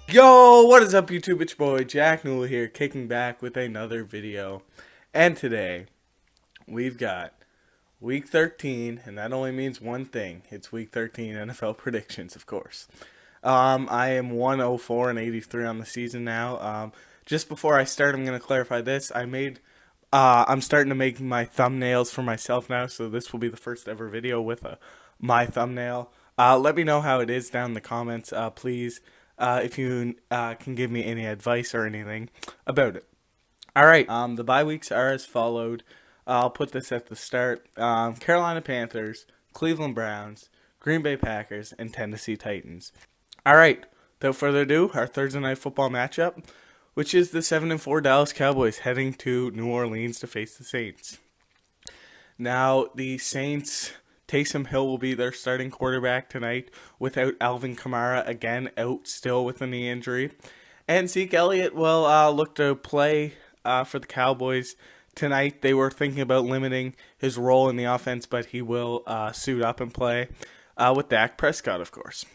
Yo, what is up YouTube? It's your boy Jack Newell here, kicking back with another video. And today, we've got week 13, and that only means one thing. It's week 13 NFL predictions, of course. I am 104 and 83 on the season now. Just before I start, I'm going to clarify this. I'm starting to make my thumbnails for myself now, so this will be the first ever video with my thumbnail. Let me know how it is down in the comments, please. If you can give me any advice or anything about it. All right. The bye weeks are as followed. I'll put this at the start. Carolina Panthers, Cleveland Browns, Green Bay Packers, and Tennessee Titans. All right. Without further ado, our Thursday night football matchup, which is the 7-4 Dallas Cowboys heading to New Orleans to face the Saints. Now, the Saints, Taysom Hill will be their starting quarterback tonight without Alvin Kamara, again out still with a knee injury. And Zeke Elliott will look to play for the Cowboys tonight. They were thinking about limiting his role in the offense, but he will suit up and play with Dak Prescott, of course.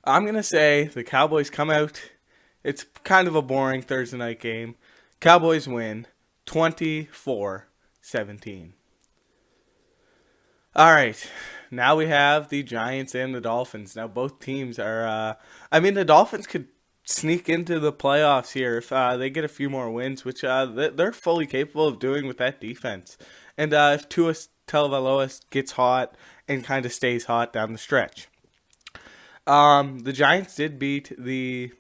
I'm going to say the Cowboys come out. It's kind of a boring Thursday night game. Cowboys win 24-17. All right, now we have the Giants and the Dolphins. Now both teams are, the Dolphins could sneak into the playoffs here if they get a few more wins, which they're fully capable of doing with that defense. And if Tua Tagovailoa gets hot and kind of stays hot down the stretch. The Giants did beat the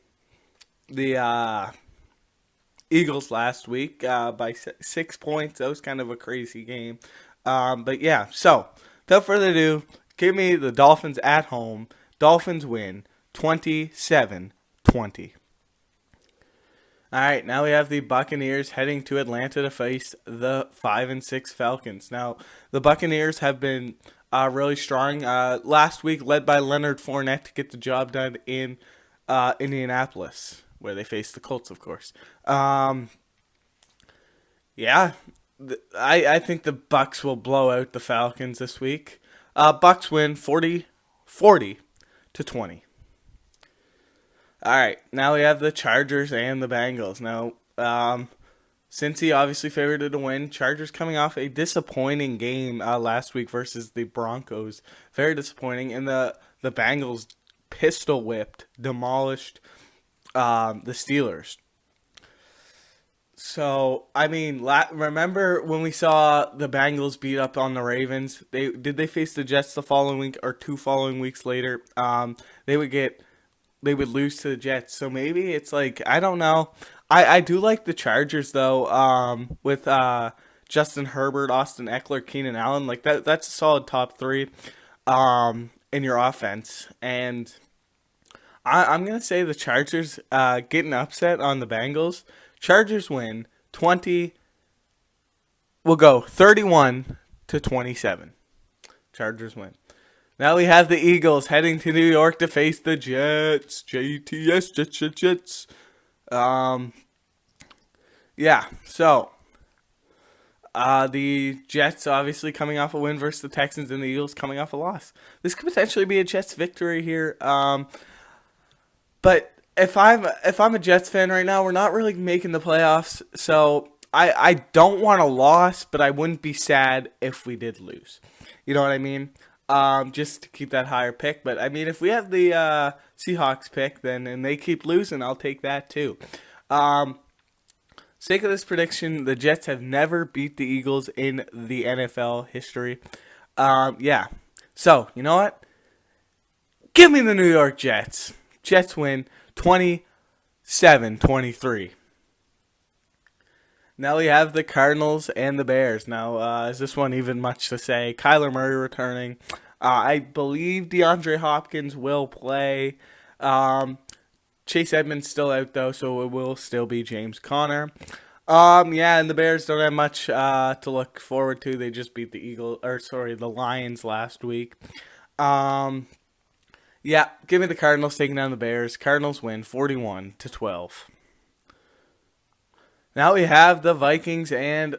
Eagles last week by 6 points. That was kind of a crazy game. But yeah, so without further ado, give me the Dolphins at home. Dolphins win 27-20. All right, now we have the Buccaneers heading to Atlanta to face the 5-6 Falcons. Now, the Buccaneers have been really strong last week, led by Leonard Fournette to get the job done in Indianapolis, where they faced the Colts, of course. Yeah. I think the Bucs will blow out the Falcons this week. Bucs win 40-20. All right, now we have the Chargers and the Bengals. Now, Cincy obviously favored to win. Chargers coming off a disappointing game last week versus the Broncos. Very disappointing. And the Bengals pistol whipped, demolished the Steelers. So, remember when we saw the Bengals beat up on the Ravens? They face the Jets the following week or 2 following weeks later? They would lose to the Jets. So maybe it's like, I don't know. I do like the Chargers though. With Justin Herbert, Austin Eckler, Keenan Allen, like that's a solid top 3 in your offense. And I'm gonna say the Chargers get an upset on the Bengals. Chargers win 31-27. Chargers win. Now we have the Eagles heading to New York to face the Jets. Jets. So the Jets obviously coming off a win versus the Texans, and the Eagles coming off a loss. This could potentially be a Jets victory here. But if I'm a Jets fan right now, we're not really making the playoffs, so I don't want a loss, but I wouldn't be sad if we did lose. You know what I mean? Just to keep that higher pick. But I mean, if we have the Seahawks pick, and they keep losing, I'll take that too. Sake of this prediction, the Jets have never beat the Eagles in the NFL history. So you know what? Give me the New York Jets. Jets win 27-23. Now we have the Cardinals and the Bears. Now, is this one even much to say? Kyler Murray returning. I believe DeAndre Hopkins will play. Chase Edmonds still out though, so it will still be James Conner. And the Bears don't have much to look forward to. They just beat the Lions last week. Give me the Cardinals taking down the Bears. Cardinals win 41-12. Now we have the Vikings and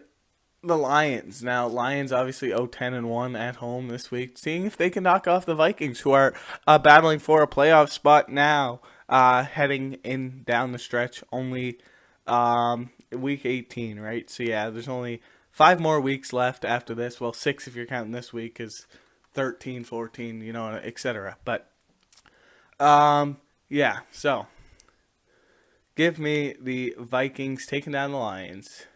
the Lions. Now, Lions obviously 0-10-1 at home this week, seeing if they can knock off the Vikings, who are battling for a playoff spot now. heading in down the stretch. Only week 18, right? So yeah, there's only 5 more weeks left after this. Well, 6 if you're counting this week, is 13, 14, etc. But yeah, so give me the Vikings taking down the Lions.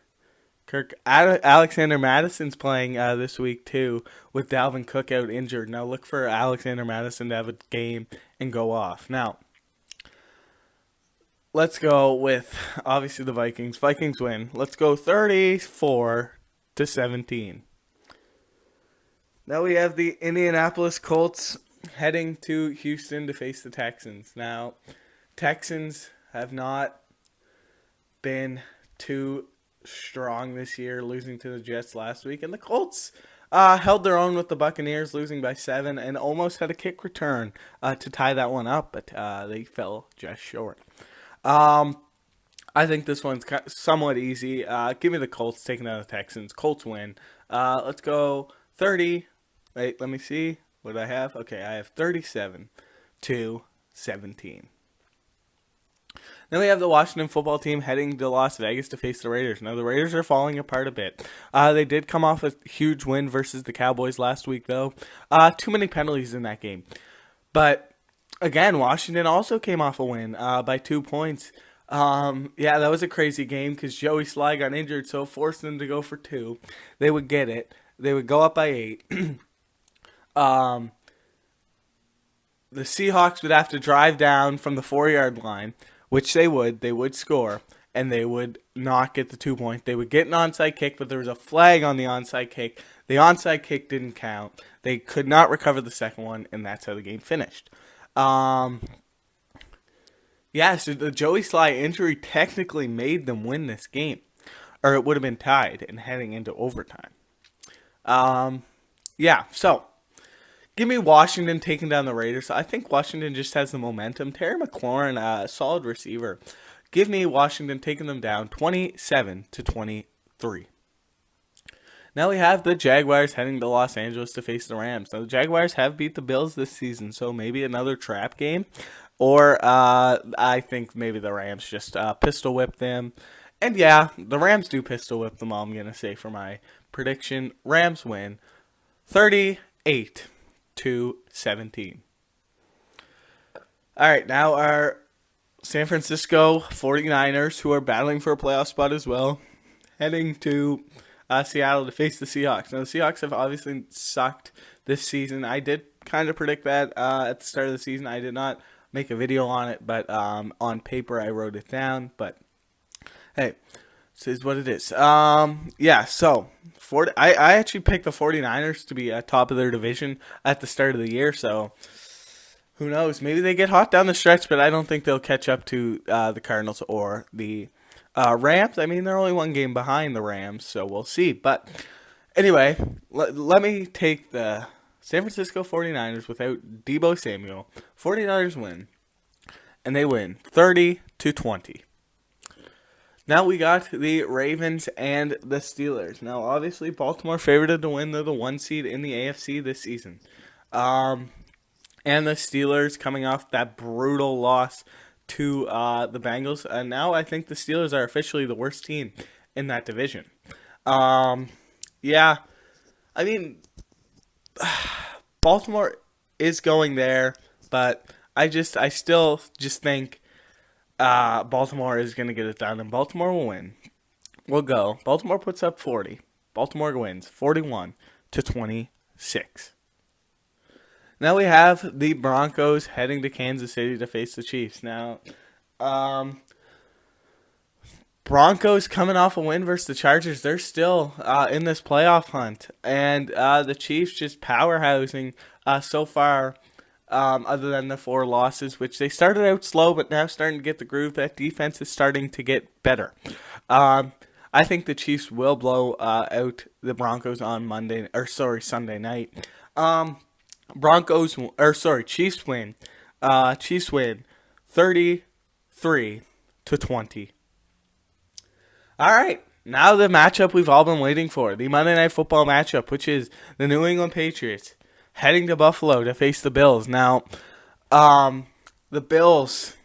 Alexander Madison's playing this week too, with Dalvin Cook out injured. Now look for Alexander Madison to have a game and go off. Now, let's go with, obviously, the Vikings. Vikings win. Let's go 34-17. Now we have the Indianapolis Colts heading to Houston to face the Texans. Now, Texans have not been too strong this year, losing to the Jets last week, and the Colts held their own with the Buccaneers, losing by 7, and almost had a kick return to tie that one up, but they fell just short. I think this one's somewhat easy. Give me the Colts taking out the Texans. Colts win. Let's go 30. Wait, let me see. What do I have? Okay, I have 37-17. Then we have the Washington football team heading to Las Vegas to face the Raiders. Now, the Raiders are falling apart a bit. They did come off a huge win versus the Cowboys last week, though. Too many penalties in that game. But, again, Washington also came off a win by 2 points. Yeah, that was a crazy game because Joey Sly got injured, so it forced them to go for 2. They would get it. They would go up by 8. The Seahawks would have to drive down from the 4-yard line, which they would score, and they would not get the 2 point. They would get an onside kick, but there was a flag on the onside kick. The onside kick didn't count. They could not recover the second one, and that's how the game finished. Yeah, so the Joey Sly injury technically made them win this game, or it would have been tied and heading into overtime. Yeah, so give me Washington taking down the Raiders. I think Washington just has the momentum. Terry McLaurin, a solid receiver. Give me Washington taking them down 27-23. Now we have the Jaguars heading to Los Angeles to face the Rams. Now the Jaguars have beat the Bills this season, so maybe another trap game. Or I think maybe the Rams just pistol whip them. And yeah, the Rams do pistol whip them all, I'm going to say for my prediction. Rams win 38-17. All right, now our San Francisco 49ers, who are battling for a playoff spot as well, heading to Seattle to face the Seahawks. Now, the Seahawks have obviously sucked this season. I did kind of predict that at the start of the season. I did not make a video on it, but on paper I wrote it down. But hey, this is what it is. Yeah, so I actually picked the 49ers to be at top of their division at the start of the year, so who knows? Maybe they get hot down the stretch, but I don't think they'll catch up to the Cardinals or the Rams. I mean, they're only one game behind the Rams, so we'll see. But anyway, let me take the San Francisco 49ers without Deebo Samuel. 49ers win, and they win 30-20. Now we got the Ravens and the Steelers. Now, obviously, Baltimore favored to win. They're the 1 seed in the AFC this season. And the Steelers coming off that brutal loss to the Bengals. And now I think the Steelers are officially the worst team in that division. Yeah, I mean, Baltimore is going there, but I still think Baltimore is going to get it done, and Baltimore will win. We'll go. Baltimore puts up 40. Baltimore wins 41-26. Now we have the Broncos heading to Kansas City to face the Chiefs. Now, Broncos coming off a win versus the Chargers. They're still in this playoff hunt, and the Chiefs just powerhousing so far. Other than the 4 losses, which they started out slow, but now starting to get the groove. That defense is starting to get better. I think the Chiefs will blow out the Broncos on Sunday night. Chiefs win. Chiefs win 33-20. All right, now the matchup we've all been waiting for, the Monday Night Football matchup, which is the New England Patriots heading to Buffalo to face the Bills. Now, the Bills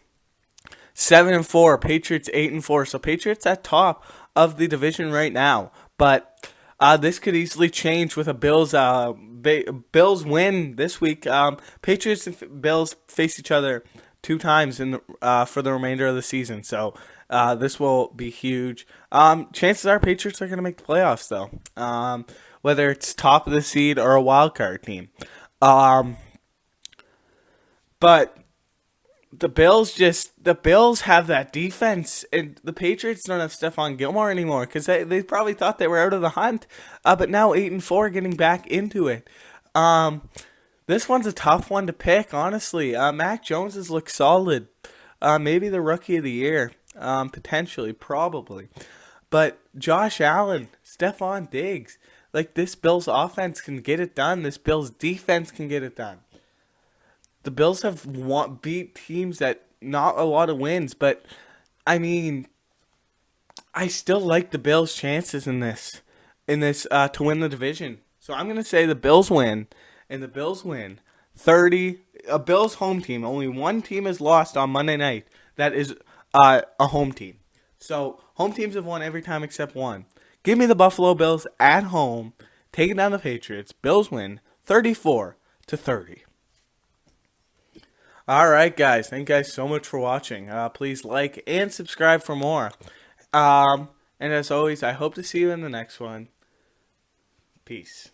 7-4. Patriots 8-4. So Patriots at top of the division right now. But this could easily change with a Bills win this week. Patriots and Bills face each other 2 times for the remainder of the season. So this will be huge. Chances are Patriots are going to make the playoffs, though. Whether it's top of the seed or a wild card team. But the Bills have that defense, and the Patriots don't have Stephon Gilmore anymore because they probably thought they were out of the hunt. But now 8-4, getting back into it. This one's a tough one to pick, honestly. Mac Jones has looked solid. Maybe the rookie of the year, potentially, probably. But Josh Allen, Stephon Diggs, like this Bills offense can get it done. This Bills defense can get it done. The Bills have beat teams that not a lot of wins, but I mean, I still like the Bills' chances in this to win the division. So I'm gonna say the Bills win, and the Bills win 30. A Bills home team. Only one team has lost on Monday night. That is a home team. So home teams have won every time except one. Give me the Buffalo Bills at home, taking down the Patriots. Bills win 34-30. Alright guys, thank you guys so much for watching. Please like and subscribe for more. And as always, I hope to see you in the next one. Peace.